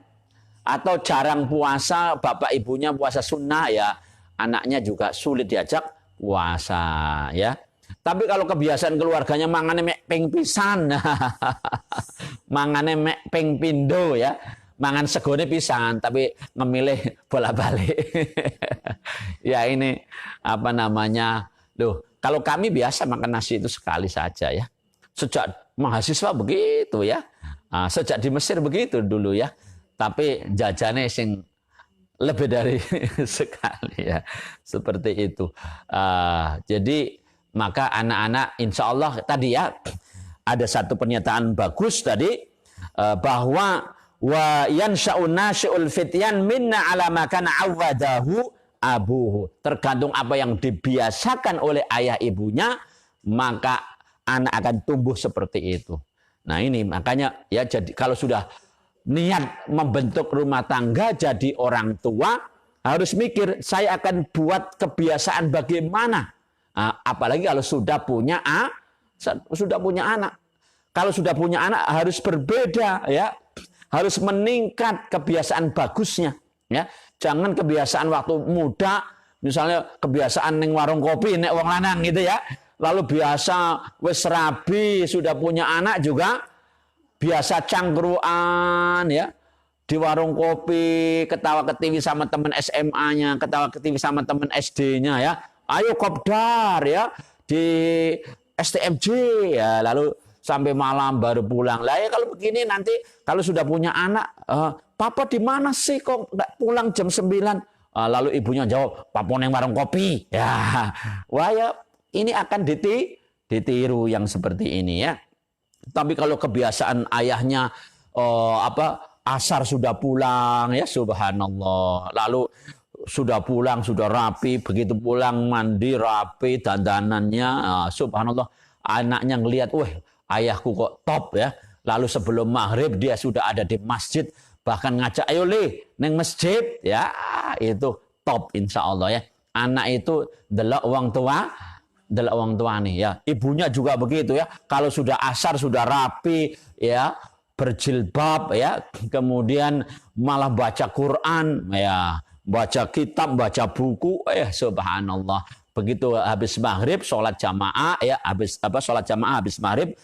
Atau jarang puasa, bapak ibunya puasa sunnah, ya anaknya juga sulit diajak puasa, ya. Tapi kalau kebiasaan keluarganya mangane mek ping pisan, mangane mek ping pindo, ya, mangan segone pisan, tapi ngemilih bolak-balik. Ya ini loh, kalau kami biasa makan nasi itu sekali saja, ya. Sejak mahasiswa begitu, ya. Sejak di Mesir begitu dulu, ya. Tapi jajannya sing lebih dari sekali, ya, seperti itu. Jadi maka anak-anak insya Allah tadi, ya, ada satu pernyataan bagus tadi, bahwa wa yansha'un nashi'ul fityan minna ala ma kana awwadahu abuhu. Tergantung apa yang dibiasakan oleh ayah ibunya, maka anak akan tumbuh seperti itu. Nah ini makanya, ya, jadi kalau sudah niat membentuk rumah tangga jadi orang tua, harus mikir saya akan buat kebiasaan bagaimana. Apalagi kalau sudah punya anak. Kalau sudah punya anak harus berbeda, ya. Harus meningkat kebiasaan bagusnya, ya. Jangan kebiasaan waktu muda, misalnya kebiasaan ning warung kopi nek wong lanang gitu, ya. Lalu biasa wis rabi sudah punya anak juga biasa cangkruan, ya, di warung kopi, ketawa-ketiwi sama teman SMA-nya, ketawa-ketiwi sama teman SD-nya, ya. Ayo kopdar, ya, di STMJ, ya, lalu sampai malam baru pulang. Lah ya kalau begini nanti kalau sudah punya anak, papa di mana sih kok nggak pulang jam 9? Lalu ibunya jawab, papa neng warung kopi. Ya, wah, ya, ini akan ditiru yang seperti ini, ya. Tapi kalau kebiasaan ayahnya asar sudah pulang, ya, subhanallah. Lalu sudah pulang, sudah rapi, begitu pulang mandi rapi, dandanannya, subhanallah. Anaknya ngelihat, wah, ayahku kok top, ya. Lalu sebelum maghrib dia sudah ada di masjid, bahkan ngajak, ayo li, neng masjid, ya, itu top insya Allah, ya. Anak itu delok wong tua nih, ya. Ibunya juga begitu, ya. Kalau sudah asar sudah rapi, ya, berjilbab, ya, kemudian malah baca Quran, ya, baca kitab, baca buku, subhanallah. Begitu habis maghrib sholat jamaah, ya, sholat jamaah habis maghrib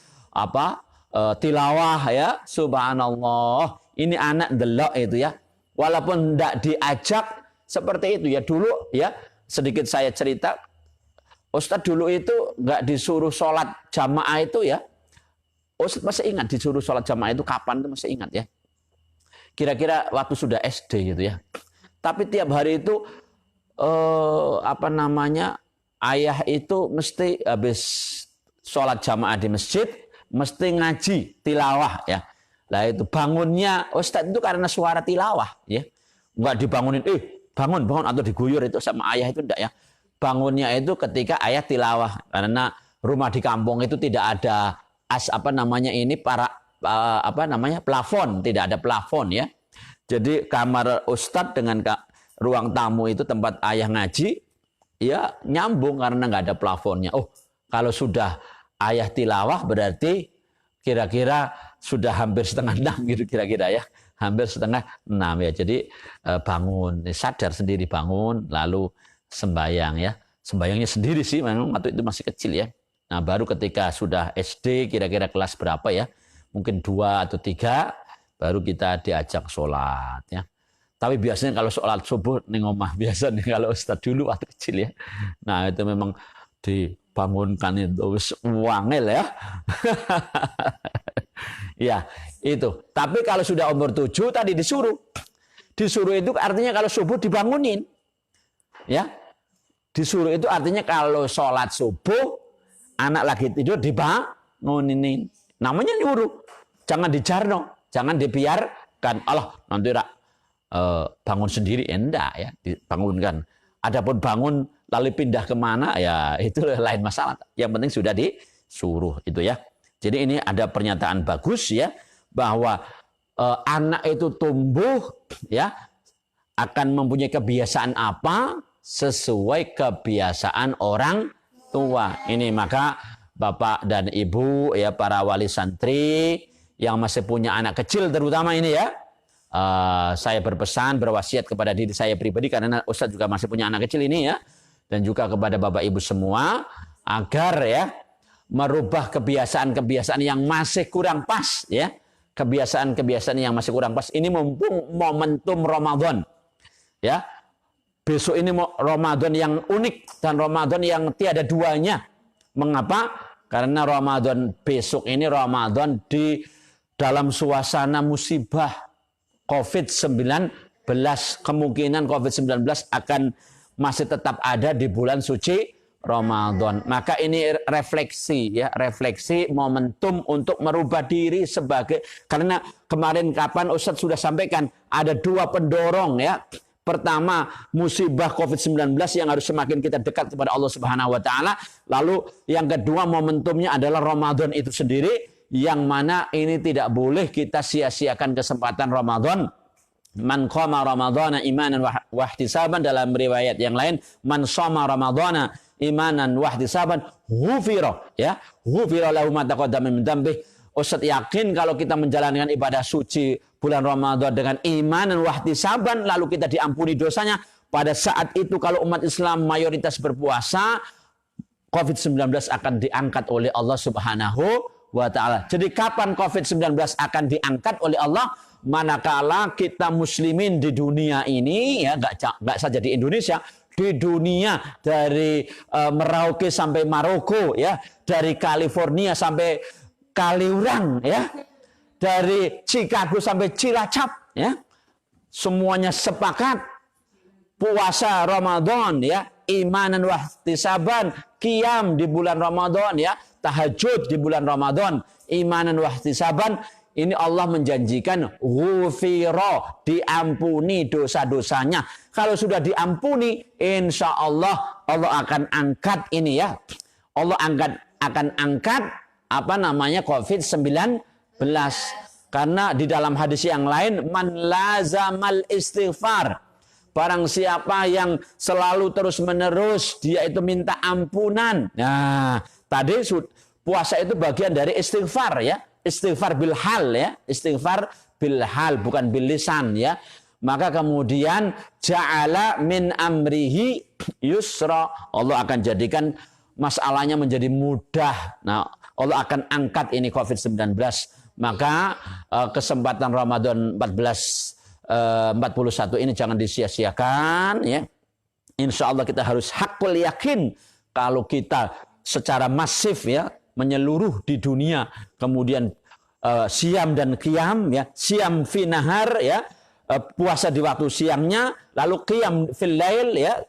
tilawah, ya, subhanallah. Ini anak delok itu, ya, walaupun tidak diajak seperti itu, ya. Dulu, ya, sedikit saya cerita, Ustadz dulu itu nggak disuruh sholat jamaah itu, ya. Ustadz masih ingat disuruh sholat jamaah itu kapan, itu masih ingat, ya. Kira-kira waktu sudah SD gitu, ya. Tapi tiap hari itu ayah itu mesti habis sholat jamaah di masjid mesti ngaji tilawah, ya. Lah itu bangunnya Ustadz itu karena suara tilawah, ya. Enggak dibangunin, bangun atau diguyur itu sama ayah itu enggak, ya. Bangunnya itu ketika ayah tilawah, karena rumah di kampung itu tidak ada plafon, tidak ada plafon, ya. Jadi kamar Ustadz dengan ruang tamu itu tempat ayah ngaji, ya, nyambung karena nggak ada plafonnya. Oh, kalau sudah ayah tilawah berarti kira-kira sudah hampir setengah 6 gitu kira-kira, ya. Hampir setengah 6, ya. Jadi bangun, sadar sendiri bangun, lalu sembayang, ya. Sembayangnya sendiri sih, memang waktu itu masih kecil, ya. Nah, baru ketika sudah SD kira-kira kelas berapa, ya. Mungkin 2 atau 3 baru kita diajak sholat, ya. Tapi biasanya kalau sholat subuh ning omah biasa nih kalau Ustadz dulu waktu kecil, ya. Nah itu memang dibangunkan itu wangel, ya. Ya itu. Tapi kalau sudah umur 7 tadi disuruh itu artinya kalau subuh dibangunin, ya. Disuruh itu artinya kalau sholat subuh anak lagi tidur dibangunin. Namanya nyuruh. Jangan dijarno, jangan dibiarkan. Allah nanti bangun sendiri, enggak ya, dibangunkan. Adapun bangun lalu pindah kemana, ya itu lain masalah. Yang penting sudah disuruh itu ya. Jadi ini ada pernyataan bagus ya, bahwa anak itu tumbuh ya akan mempunyai kebiasaan apa sesuai kebiasaan orang tua. Ini maka Bapak dan Ibu ya, para wali santri yang masih punya anak kecil terutama ini ya, saya berpesan, berwasiat kepada diri saya pribadi, karena Ustadz juga masih punya anak kecil ini ya, dan juga kepada Bapak Ibu semua, agar ya merubah kebiasaan-kebiasaan yang masih kurang pas ya, kebiasaan-kebiasaan yang masih kurang pas. Ini mumpung momentum Ramadan ya, besok ini Ramadan yang unik dan Ramadan yang tiada duanya. Mengapa? Karena Ramadan besok ini Ramadan di dalam suasana musibah COVID-19. Kemungkinan COVID-19 akan masih tetap ada di bulan suci Ramadan. Maka ini refleksi ya, refleksi momentum untuk merubah diri sebagai, karena kemarin kapan Ustadz sudah sampaikan ada dua pendorong ya. Pertama, musibah COVID-19 yang harus semakin kita dekat kepada Allah Subhanahu wa taala. Lalu yang kedua, momentumnya adalah Ramadan itu sendiri, yang mana ini tidak boleh kita sia-siakan kesempatan Ramadan. Man qama ramadhana imanan wa ihtisaban, dalam riwayat yang lain, man shoma ramadhana imanan wa ihtisaban ghufira ya, ghufira lahu ma taqaddama min dzambi. Ustaz yakin kalau kita menjalankan ibadah suci bulan Ramadan dengan iman dan wahtisaban, lalu kita diampuni dosanya. Pada saat itu kalau umat Islam mayoritas berpuasa, COVID-19 akan diangkat oleh Allah Subhanahu wa ta'ala. Jadi kapan COVID-19 akan diangkat oleh Allah? Manakala kita muslimin di dunia ini, ya nggak saja di Indonesia, di dunia, dari Merauke sampai Maroko, ya, dari California sampai Kaliurang, ya, dari Chicago sampai Cilacap, ya, semuanya sepakat puasa Ramadan, ya, imanan wahtisaban, qiyam di bulan Ramadan, ya, tahajud di bulan Ramadan, imanan wahtisaban. Ini Allah menjanjikan ghufira, diampuni dosa-dosanya. Kalau sudah diampuni, insya Allah Allah akan angkat ini ya, Allah akan angkat apa namanya COVID-19. Karena di dalam hadis yang lain, man lazamal istighfar, barang siapa yang selalu terus menerus dia itu minta ampunan. Nah, tadi puasa itu bagian dari istighfar ya, istighfar bil hal ya, istighfar bil hal bukan bil lisan ya. Maka kemudian ja'ala min amrihi yusra, Allah akan jadikan masalahnya menjadi mudah. Nah, Allah akan angkat ini COVID-19. Maka kesempatan Ramadan 1441 ini jangan disia-siakan ya. Insya Allah kita harus hakul yakin kalau kita secara masif ya menyeluruh di dunia, kemudian siam dan qiyam ya, siam fi nahar ya, puasa di waktu siangnya, lalu qiyam fil lail ya,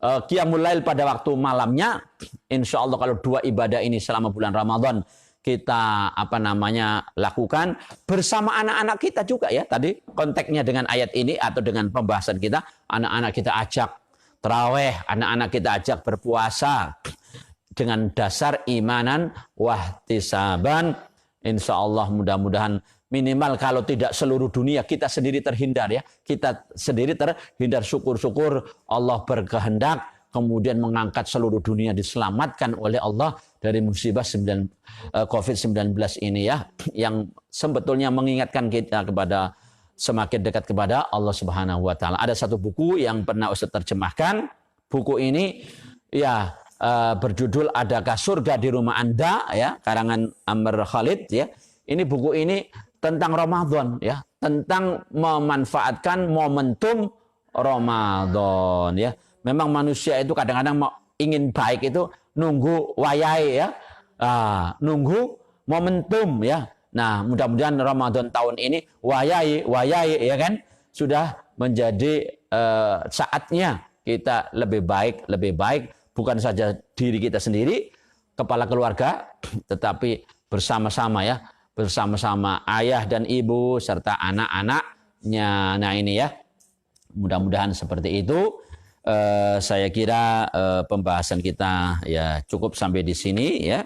qiyamul lail pada waktu malamnya. Insya Allah kalau dua ibadah ini selama bulan Ramadan kita apa namanya lakukan bersama anak-anak kita juga ya. Tadi konteksnya dengan ayat ini atau dengan pembahasan kita, anak-anak kita ajak tarawih, anak-anak kita ajak berpuasa dengan dasar imanan wahtisaban. Insya Allah mudah-mudahan minimal kalau tidak seluruh dunia, kita sendiri terhindar ya. Kita sendiri terhindar, syukur-syukur Allah berkehendak kemudian mengangkat seluruh dunia diselamatkan oleh Allah dari musibah COVID-19 ini ya, yang sebetulnya mengingatkan kita kepada semakin dekat kepada Allah Subhanahu wa taala. Ada satu buku yang pernah Ustaz terjemahkan. Buku ini ya berjudul Adakah Surga di Rumah Anda ya, karangan Amr Khalid ya. Ini buku ini tentang Ramadan ya, tentang memanfaatkan momentum Ramadan ya. Memang manusia itu kadang-kadang ingin baik itu nunggu wayai ya, nunggu momentum ya. Nah, mudah-mudahan Ramadan tahun ini wayai ya kan, sudah menjadi saatnya kita lebih baik, bukan saja diri kita sendiri, kepala keluarga, tetapi bersama-sama ya, bersama-sama ayah dan ibu serta anak-anaknya. Nah ini ya, mudah-mudahan seperti itu. Saya kira pembahasan kita ya cukup sampai di sini ya.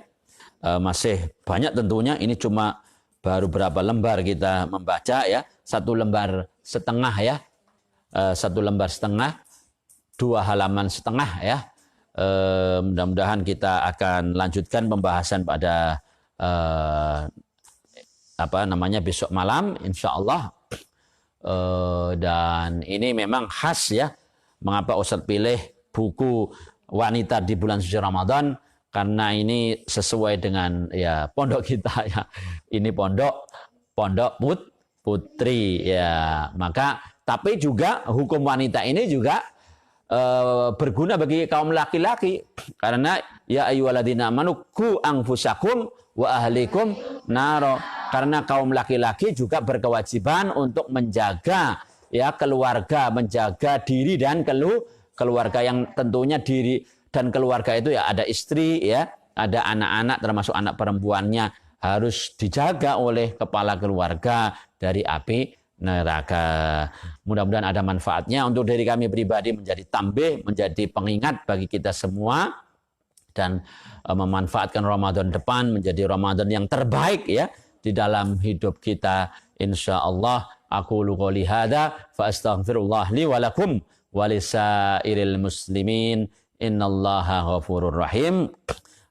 Masih banyak tentunya, ini cuma baru berapa lembar kita membaca ya, 1 lembar setengah ya, 1 lembar setengah, 2 halaman setengah ya. Mudah-mudahan kita akan lanjutkan pembahasan pada besok malam insyaallah. Dan ini memang khas ya, mengapa Ustadz pilih buku wanita di bulan suci Ramadan, karena ini sesuai dengan ya pondok kita ya, ini pondok putri ya. Maka tapi juga hukum wanita ini juga berguna bagi kaum laki-laki, karena ya ayyuhalladzina amanu qu anfusakum wa ahlikum naro, karena kaum laki-laki juga berkewajiban untuk menjaga ya keluarga, menjaga diri dan keluarga, yang tentunya diri dan keluarga itu ya ada istri ya, ada anak-anak termasuk anak perempuannya, harus dijaga oleh kepala keluarga dari api neraka. Mudah-mudahan ada manfaatnya untuk diri kami pribadi, menjadi tambih, menjadi pengingat bagi kita semua, dan memanfaatkan Ramadan depan menjadi Ramadan yang terbaik ya di dalam hidup kita insyaallah. Aqulu qouli hadza fa astaghfirullah li wa lakum wa lisairil muslimin innallaha ghafurur rahim.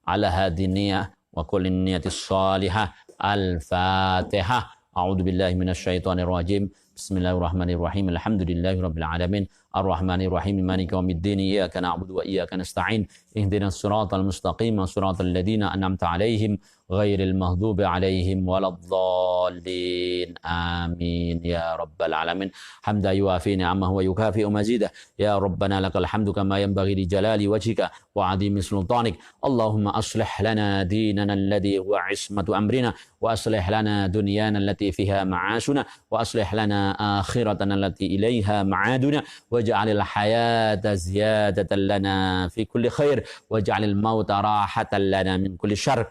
Ala hadiniyah wa kullin niyatis salihah. Al-Fatihah. A'udzu billahi minasyaitonir rajim. Bismillahirrahmanirrahim. Alhamdulillahi rabbil alamin. Arrahmanir rahim. Maliki yaumiddin. Iyyaka na'budu wa iyyaka nasta'in. Ihdinas siratal mustaqim. Siratal ladzina an'amta 'alaihim ghairil maghdubi 'alaihim waladdallin. Amin ya rabbal alamin. Hamda yuafi ni'amahu wa yukafi'u mazidah. Ya rabbana lakal hamdu kama yanbaghi li jalali wajhika wa 'azimi sultanik. Allahumma aslih lana dinana alladhi huwa 'ismatu amrina wa aslih lana dunyana allati fiha ma'ashuna wa aslih lana akhiratana allati ilaiha ma'aduna waj'alil hayata ziyadatan lana fi kulli khair waj'alil mauta rahatan lana min kulli syarr.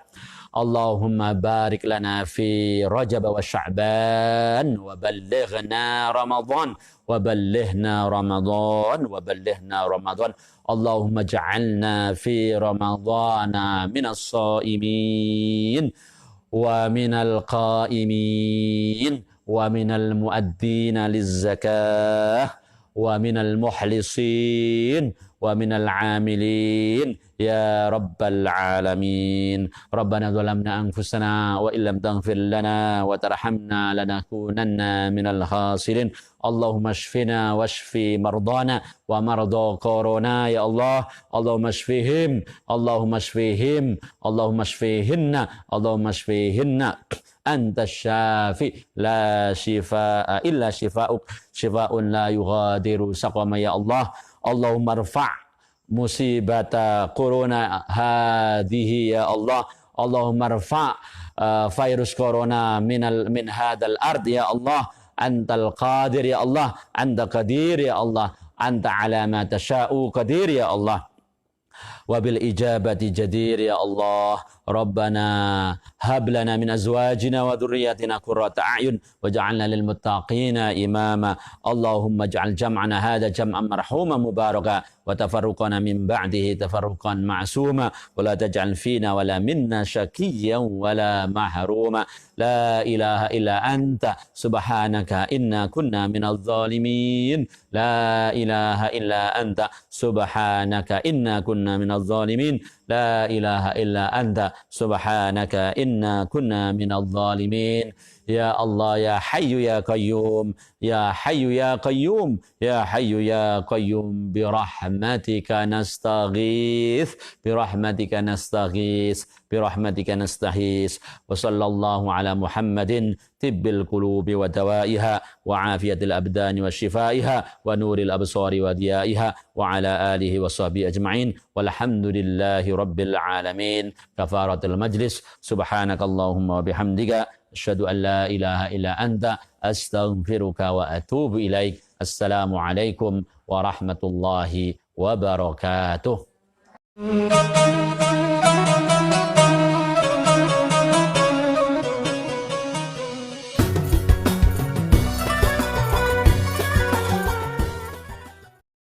Allahumma barik lana fi Rajab wa Sya'ban wa ballighna Ramadan wa ballighna Ramadan wa ballighna Ramadan. Allahumma ja'alna fi Ramadana minas sha'imin wa minal qa'imin wa minal muaddina lizzakah wa minal muhlisin wa minal amilin ya rabbal alamin. Rabbana zalamna anfusana wa illam taghfir lana wa tarhamna lanakunanna minal khasirin. Allahumma shfina washfi mardana wa marda corona ya Allah. Allahumma shfihim, Allahumma shfihim, Allahumma shfihinna, Allahumma shfihinna. Anta syafi la shifaa illa shifauk, shifaun la yughadiru saqama ya Allah. Allahumma rfa' musibata corona hadhihi ya Allah. Allahumma rfa' virus corona min hadal ard ya Allah. Antal qadir ya Allah, anta qadir ya Allah, anta ala ma tasha'u qadir ya Allah. Wabil ijabati jadir ya Allah. Rabbana hab lana min azwajina wa dhurriyyatina qurrata a'yun waj'alna lil muttaqina imama. Allahumma ij'al jam'ana hadha jam'an marhuma mubaraka wa tafarruqana min ba'dihi tafarruqan ma'suma wa la taj'al fina wa la minna syaqiyyan wa la mahruma. La ilaha illa anta subhanaka inna kunna minadh dhalimin. La ilaha illa anta subhanaka inna kunna minadh dhalimin. La ilaha illa anta subhanaka inna kunna minadh dhalimin. Ya Allah ya Hayyu ya Qayyum, ya Hayyu ya Qayyum, ya Hayyu ya Qayyum, bi rahmatika nastaghits, bi rahmatika nastaghits, bi rahmatika nastaghits. Wa sallallahu ala Muhammadin tibbil qulubi wa dawaiha wa afiyatil abdani wa shifaiha wa nuril absari wa diyaiha wa ala alihi wa sahbihi ajma'in walhamdulillahi rabbil alamin. Kafaratul majlis. Subhanakallahumma wa bihamdika asyhadu an la ilaha illa anta astaghfiruka wa atubu ilaik. Assalamu alaikum warahmatullahi wabarakatuh.